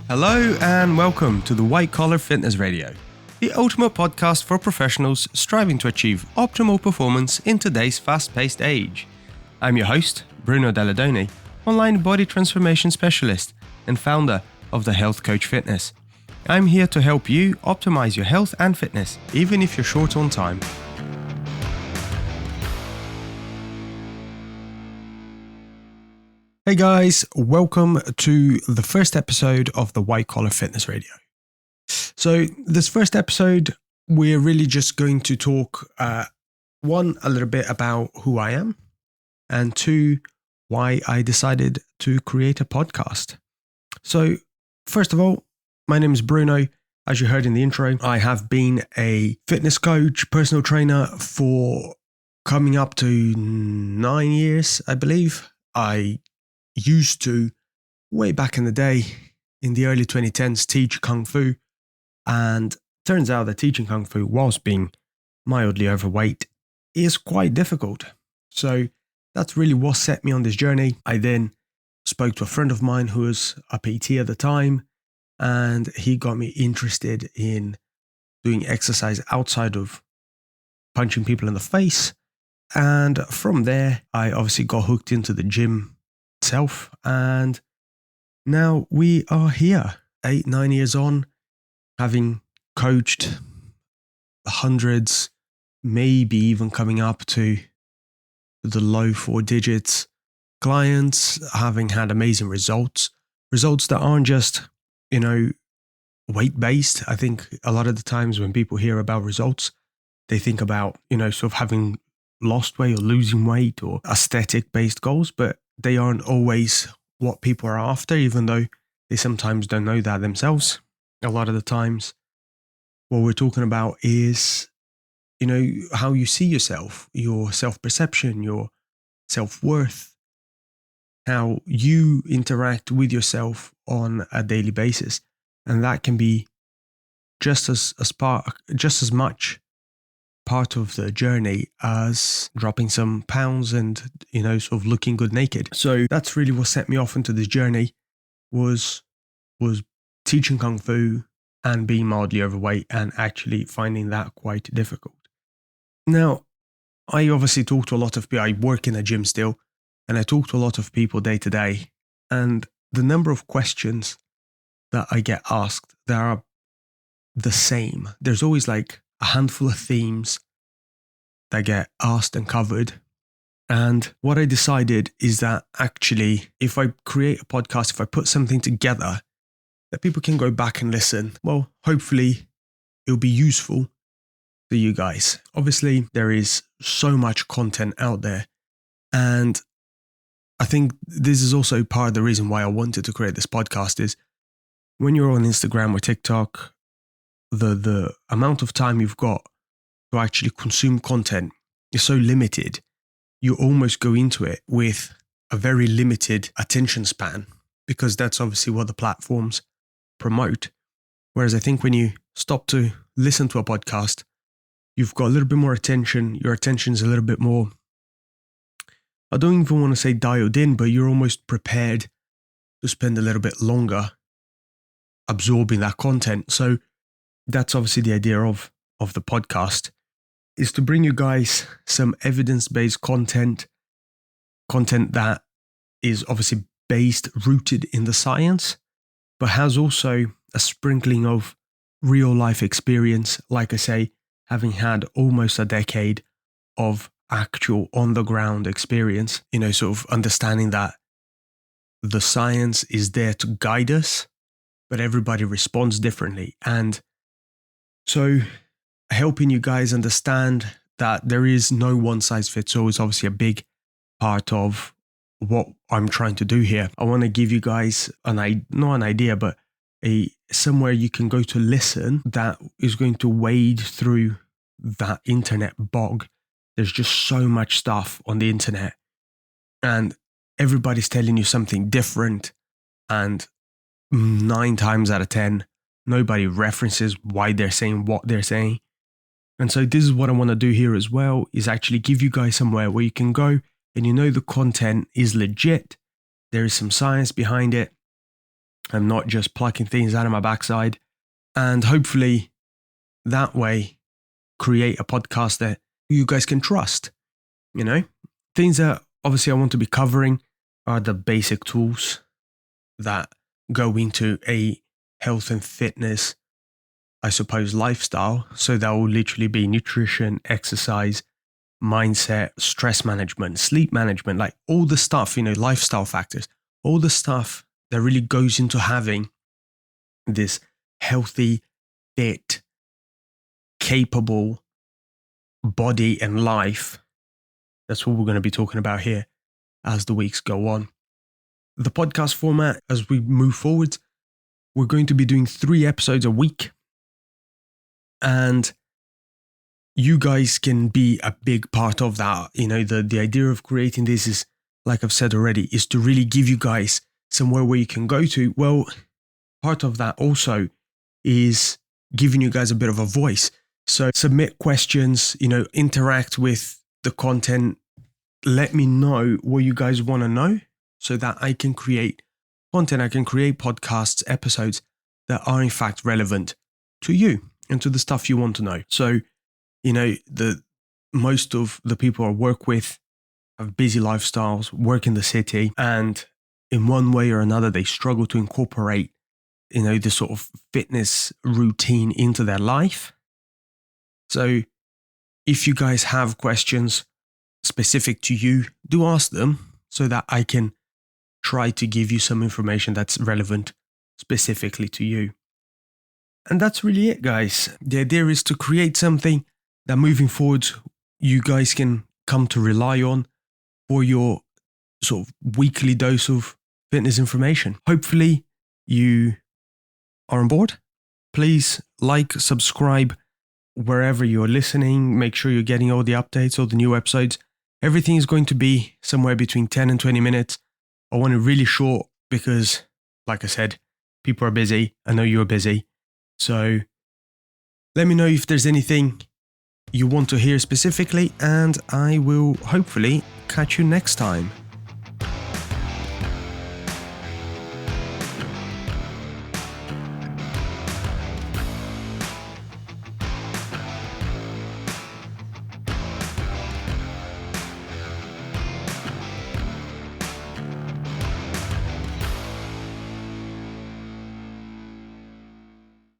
Hello and welcome to the White Collar Fitness Radio, the ultimate podcast for professionals striving to achieve optimal performance in today's fast-paced age. I'm your host, Bruno, online body transformation specialist and founder of the Health Coach Fitness. I'm here to help you optimize your health and fitness, even if you're short on time. Hey guys, welcome to the first episode of the White Collar Fitness Radio. So this first episode, we're really just going to talk, one, a little bit about who I am, and two, why I decided to create a podcast. So first of all, my name is Bruno. As you heard in the intro, I have been a fitness coach, personal trainer for coming up to 9 years, I believe. I used to, way back in the day, in the early 2010s, teach Kung Fu. And turns out that teaching Kung Fu whilst being mildly overweight is quite difficult. So that's really what set me on this journey. I then spoke to a friend of mine who was a PT at the time, and he got me interested in doing exercise outside of punching people in the face. And from there, I obviously got hooked into the gym itself, and now we are here 8-9 years on, having coached hundreds, maybe even coming up to the low 4 digits clients, having had amazing results that aren't just, weight based. I think a lot of the times when people hear about results, they think about, sort of having lost weight or losing weight or aesthetic based goals, but they aren't always what people are after, even though they sometimes don't know that themselves. A lot of the times, what we're talking about is, how you see yourself, your self-perception, your self-worth, how you interact with yourself on a daily basis. And that can be just as much part of the journey as dropping some pounds and, sort of looking good naked. So that's really what set me off into this journey was teaching Kung Fu and being mildly overweight and actually finding that quite difficult. Now, I obviously talk to a lot of people. I work in a gym still, and I talk to a lot of people day to day. And the number of questions that I get asked that are the same. There's always like a handful of themes that get asked and covered. And what I decided is that actually, if I create a podcast, if I put something together that people can go back and listen, well, hopefully it'll be useful to you guys. Obviously, there is so much content out there. And I think this is also part of the reason why I wanted to create this podcast is when you're on Instagram or TikTok, the amount of time you've got to actually consume content is so limited. You almost go into it with a very limited attention span because that's obviously what the platforms promote. Whereas I think when you stop to listen to a podcast, you've got a little bit more attention. Your attention's a little bit more, I don't even want to say dialed in, but you're almost prepared to spend a little bit longer absorbing that content. So that's obviously the idea of the podcast, is to bring you guys some evidence-based content that is obviously rooted in the science, but has also a sprinkling of real life experience. Like I say, having had almost a decade of actual on the ground experience, sort of understanding that the science is there to guide us, but everybody responds differently. And so helping you guys understand that there is no one size fits all is obviously a big part of what I'm trying to do here. I want to give you guys not an idea, but somewhere you can go to listen that is going to wade through that internet bog. There's just so much stuff on the internet and everybody's telling you something different, and 9 times out of 10, nobody references why they're saying what they're saying. And so this is what I want to do here as well, is actually give you guys somewhere where you can go and the content is legit. There is some science behind it. I'm not just plucking things out of my backside. And hopefully that way create a podcast that you guys can trust. You know, things that obviously I want to be covering are the basic tools that go into a health and fitness, I suppose, lifestyle. So that will literally be nutrition, exercise, mindset, stress management, sleep management, like all the stuff, lifestyle factors, all the stuff that really goes into having this healthy, fit, capable body and life. That's what we're going to be talking about here as the weeks go on. The podcast format, as we move forward, we're going to be doing 3 episodes a week. And you guys can be a big part of that. The idea of creating this is, like I've said already, is to really give you guys somewhere where you can go to. Well, part of that also is giving you guys a bit of a voice. So submit questions, interact with the content. Let me know what you guys want to know so that I can create content. I can create podcasts, episodes that are in fact relevant to you and to the stuff you want to know. So, most of the people I work with have busy lifestyles, work in the city, and in one way or another, they struggle to incorporate, this sort of fitness routine into their life. So if you guys have questions specific to you, do ask them so that I can try to give you some information that's relevant specifically to you. And that's really it, guys. The idea is to create something that moving forward, you guys can come to rely on for your sort of weekly dose of fitness information. Hopefully you are on board. Please like, subscribe wherever you're listening. Make sure you're getting all the updates, all the new episodes. Everything is going to be somewhere between 10 and 20 minutes. I want it really short because, like I said, people are busy. I know you're busy. So let me know if there's anything you want to hear specifically, and I will hopefully catch you next time.